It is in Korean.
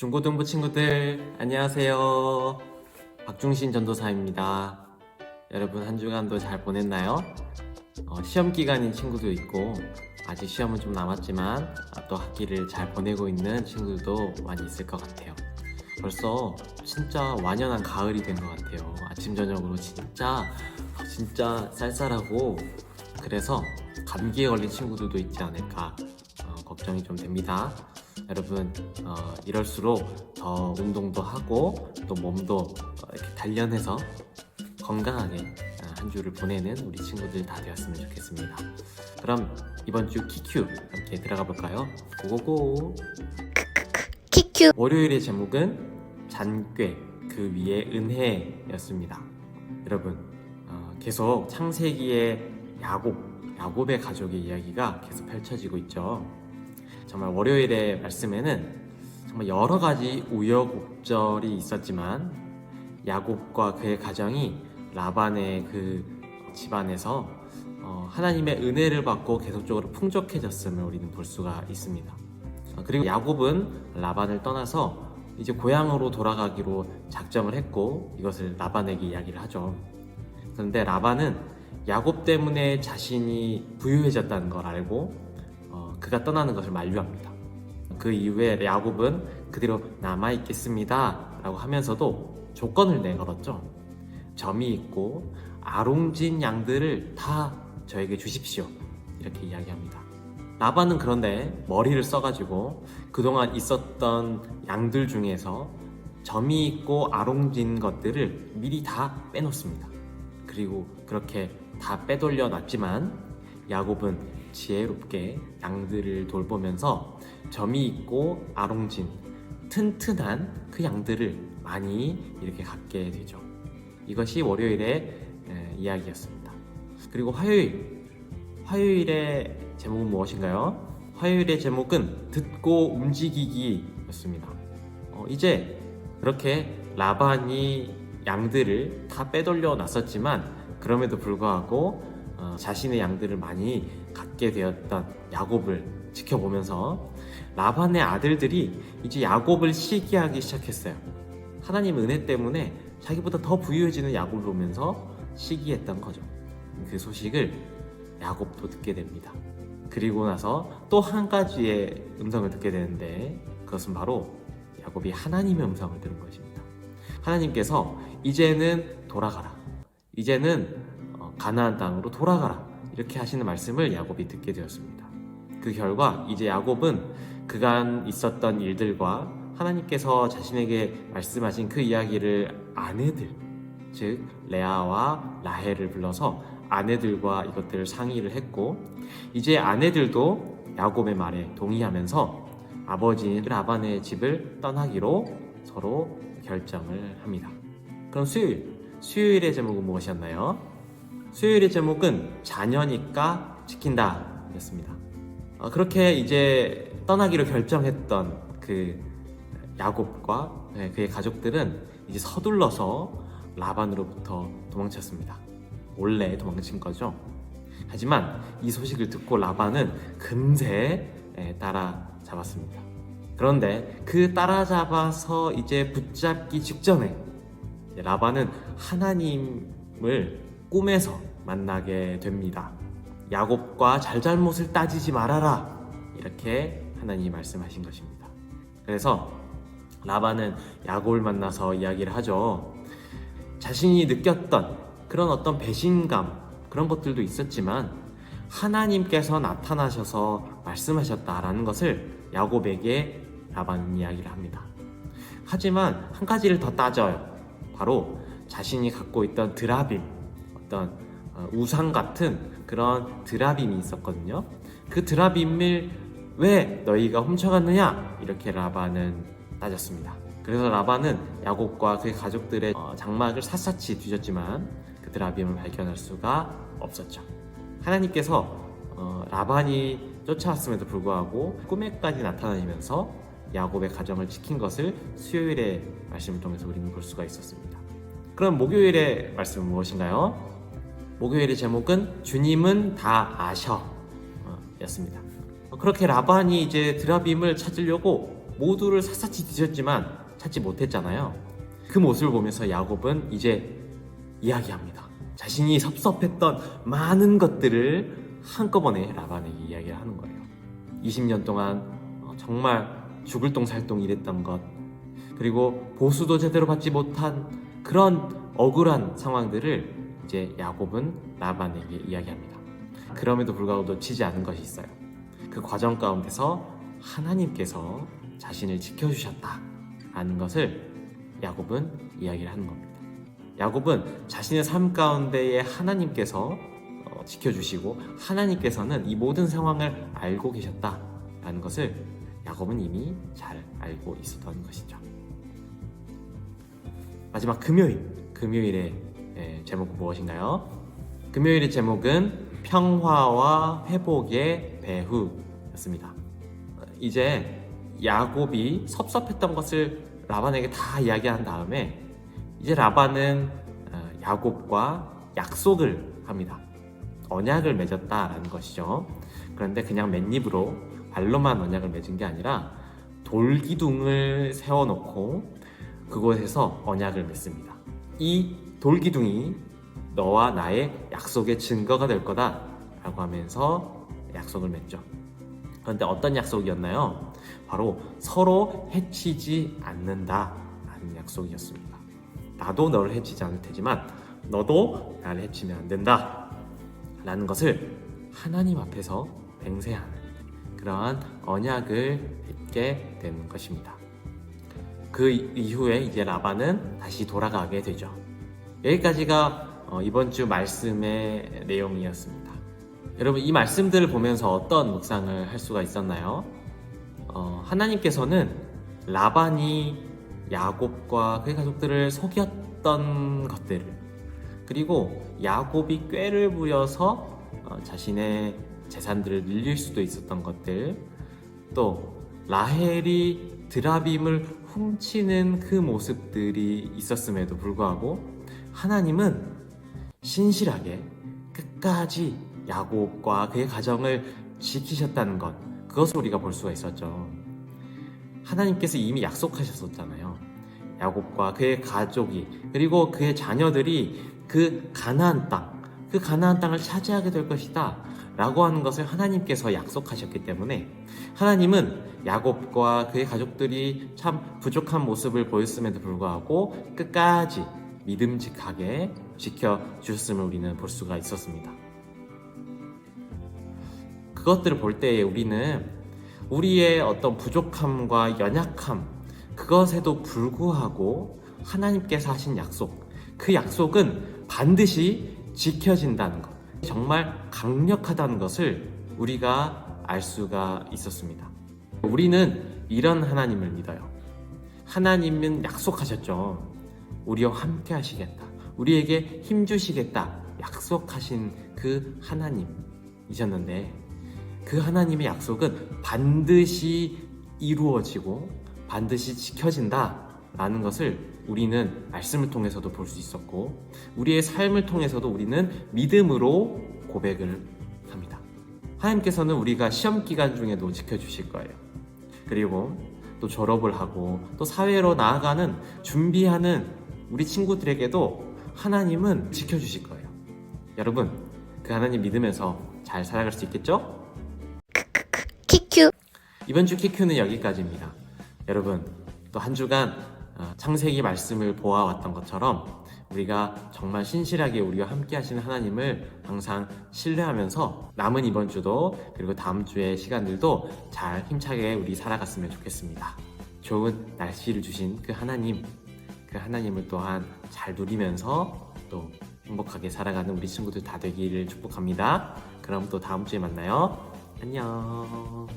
중고등부 친구들 안녕하세요. 박중신 전도사입니다. 여러분 한 주간도 잘 보냈나요? 시험 기간인 친구도 있고 아직 시험은 좀 남았지만 또 학기를 잘 보내고 있는 친구들도 많이 있을 것 같아요. 벌써 진짜 완연한 가을이 된 것 같아요. 아침 저녁으로 진짜 쌀쌀하고 그래서 감기에 걸린 친구들도 있지 않을까 걱정이 좀 됩니다. 여러분 이럴수록 더 운동도 하고 또 몸도 이렇게 단련해서 건강하게 한 주를 보내는 우리 친구들 다 되었으면 좋겠습니다. 그럼 이번 주 키큐 함께 들어가 볼까요? 고고고! 키큐. 월요일의 제목은 잔꾀 그 위에 은혜였습니다. 여러분 계속 창세기의 야곱의 가족의 이야기가 계속 펼쳐지고 있죠. 정말 월요일의 말씀에는 정말 여러 가지 우여곡절이 있었지만 야곱과 그의 가정이 라반의 그 집안에서 하나님의 은혜를 받고 계속적으로 풍족해졌음을 우리는 볼 수가 있습니다. 그리고 야곱은 라반을 떠나서 이제 고향으로 돌아가기로 작정을 했고 이것을 라반에게 이야기를 하죠. 그런데 라반은 야곱 때문에 자신이 부유해졌다는 걸 알고 그가 떠나는 것을 만류합니다. 그 이후에 야곱은 그대로 남아있겠습니다 라고 하면서도 조건을 내걸었죠. 점이 있고 아롱진 양들을 다 저에게 주십시오 이렇게 이야기합니다. 라반은 그런데 머리를 써가지고 그동안 있었던 양들 중에서 점이 있고 아롱진 것들을 미리 다 빼놓습니다. 그리고 그렇게 다 빼돌려 놨지만 야곱은 지혜롭게 양들을 돌보면서 점이 있고 아롱진 튼튼한 그 양들을 많이 이렇게 갖게 되죠. 이것이 월요일의 이야기였습니다. 그리고 화요일의 제목은 무엇인가요? 화요일의 제목은 듣고 움직이기였습니다. 이제 그렇게 라반이 양들을 다 빼돌려 놨었지만 그럼에도 불구하고 자신의 양들을 많이 갖게 되었던 야곱을 지켜보면서 라반의 아들들이 이제 야곱을 시기하기 시작했어요. 하나님 은혜 때문에 자기보다 더 부유해지는 야곱을 보면서 시기했던 거죠. 그 소식을 야곱도 듣게 됩니다. 그리고 나서 또 한 가지의 음성을 듣게 되는데 그것은 바로 야곱이 하나님의 음성을 들은 것입니다. 하나님께서 이제는 돌아가라. 이제는 가나안 땅으로 돌아가라. 이렇게 하시는 말씀을 야곱이 듣게 되었습니다. 그 결과 이제 야곱은 그간 있었던 일들과 하나님께서 자신에게 말씀하신 그 이야기를 아내들, 즉 레아와 라헬을 불러서 아내들과 이것들을 상의를 했고 이제 아내들도 야곱의 말에 동의하면서 아버지인 라반의 집을 떠나기로 서로 결정을 합니다. 그럼 수요일의 제목은 무엇이었나요? 수요일의 제목은 자녀니까 지킨다 였습니다. 그렇게 이제 떠나기로 결정했던 그 야곱과 그의 가족들은 이제 서둘러서 라반으로부터 도망쳤습니다. 몰래 도망친 거죠. 하지만 이 소식을 듣고 라반은 금세 따라잡았습니다. 그런데 그 따라잡아서 이제 붙잡기 직전에 라반은 하나님을 꿈에서 만나게 됩니다. 야곱과 잘잘못을 따지지 말아라 이렇게 하나님이 말씀하신 것입니다. 그래서 라반은 야곱을 만나서 이야기를 하죠. 자신이 느꼈던 그런 어떤 배신감 그런 것들도 있었지만 하나님께서 나타나셔서 말씀하셨다라는 것을 야곱에게 라반은 이야기를 합니다. 하지만 한 가지를 더 따져요. 바로 자신이 갖고 있던 드라빔, 어떤 우상 같은 그런 드라빔이 있었거든요. 그 드라빔을 왜 너희가 훔쳐갔느냐 이렇게 라반은 따졌습니다. 그래서 라반은 야곱과 그의 가족들의 장막을 샅샅이 뒤졌지만 그 드라빔을 발견할 수가 없었죠. 하나님께서 라반이 쫓아왔음에도 불구하고 꿈에까지 나타나시면서 야곱의 가정을 지킨 것을 수요일의 말씀을 통해서 우리는 볼 수가 있었습니다. 그럼 목요일의 말씀은 무엇인가요? 목요일의 제목은 주님은 다 아셔 였습니다. 그렇게 라반이 이제 드라빔을 찾으려고 모두를 샅샅이 뒤졌지만 찾지 못했잖아요. 그 모습을 보면서 야곱은 이제 이야기합니다. 자신이 섭섭했던 많은 것들을 한꺼번에 라반에게 이야기를 하는 거예요. 20년 동안 정말 죽을 똥살똥 일했던 것, 그리고 보수도 제대로 받지 못한 그런 억울한 상황들을 이제 야곱은 라반에게 이야기합니다. 그럼에도 불구하고 놓치지 않은 것이 있어요. 그 과정 가운데서 하나님께서 자신을 지켜주셨다라는 것을 야곱은 이야기를 하는 겁니다. 야곱은 자신의 삶 가운데에 하나님께서 지켜주시고 하나님께서는 이 모든 상황을 알고 계셨다라는 것을 야곱은 이미 잘 알고 있었던 것이죠. 마지막 금요일의 제목은 무엇인가요? 금요일의 제목은 평화와 회복의 배후였습니다. 이제 야곱이 섭섭했던 것을 라반에게 다 이야기한 다음에 이제 라반은 야곱과 약속을 합니다. 언약을 맺었다라는 것이죠. 그런데 그냥 맨입으로 발로만 언약을 맺은 게 아니라 돌기둥을 세워놓고 그곳에서 언약을 맺습니다. 이 돌기둥이 너와 나의 약속의 증거가 될 거다 라고 하면서 약속을 맺죠. 그런데 어떤 약속이었나요? 바로 서로 해치지 않는다 라는 약속이었습니다. 나도 너를 해치지 않을 테지만 너도 나를 해치면 안 된다 라는 것을 하나님 앞에서 맹세하는 그러한 언약을 맺게 되는 것입니다. 그 이후에 이제 라반은 다시 돌아가게 되죠. 여기까지가 이번 주 말씀의 내용이었습니다. 여러분, 이 말씀들을 보면서 어떤 묵상을 할 수가 있었나요? 하나님께서는 라반이 야곱과 그의 가족들을 속였던 것들을, 그리고 야곱이 꾀를 부려서 자신의 재산들을 늘릴 수도 있었던 것들, 또 라헬이 드라빔을 훔치는 그 모습들이 있었음에도 불구하고 하나님은 신실하게 끝까지 야곱과 그의 가정을 지키셨다는 것, 그것을 우리가 볼 수가 있었죠. 하나님께서 이미 약속하셨었잖아요. 야곱과 그의 가족이, 그리고 그의 자녀들이 그 가나안 땅을 차지하게 될 것이다 라고 하는 것을 하나님께서 약속하셨기 때문에 하나님은 야곱과 그의 가족들이 참 부족한 모습을 보였음에도 불구하고 끝까지 믿음직하게 지켜주셨음을 우리는 볼 수가 있었습니다. 그것들을 볼 때에 우리는 우리의 어떤 부족함과 연약함, 그것에도 불구하고 하나님께서 하신 약속, 그 약속은 반드시 지켜진다는 것, 정말 강력하다는 것을 우리가 알 수가 있었습니다. 우리는 이런 하나님을 믿어요. 하나님은 약속하셨죠. 우리와 함께 하시겠다, 우리에게 힘주시겠다 약속하신 그 하나님이셨는데, 그 하나님의 약속은 반드시 이루어지고 반드시 지켜진다 라는 것을 우리는 말씀을 통해서도 볼 수 있었고, 우리의 삶을 통해서도 우리는 믿음으로 고백을 합니다. 하나님께서는 우리가 시험 기간 중에도 지켜주실 거예요. 그리고 또 졸업을 하고 또 사회로 나아가는 준비하는 우리 친구들에게도 하나님은 지켜주실 거예요. 여러분, 그 하나님 믿으면서 잘 살아갈 수 있겠죠? 키큐. 이번 주 키큐는 여기까지입니다. 여러분, 또 한 주간 창세기 말씀을 보아왔던 것처럼 우리가 정말 신실하게 우리와 함께 하시는 하나님을 항상 신뢰하면서 남은 이번 주도, 그리고 다음 주의 시간들도 잘 힘차게 우리 살아갔으면 좋겠습니다. 좋은 날씨를 주신 그 하나님을 또한 잘 누리면서 또 행복하게 살아가는 우리 친구들 다 되기를 축복합니다. 그럼 또 다음 주에 만나요. 안녕.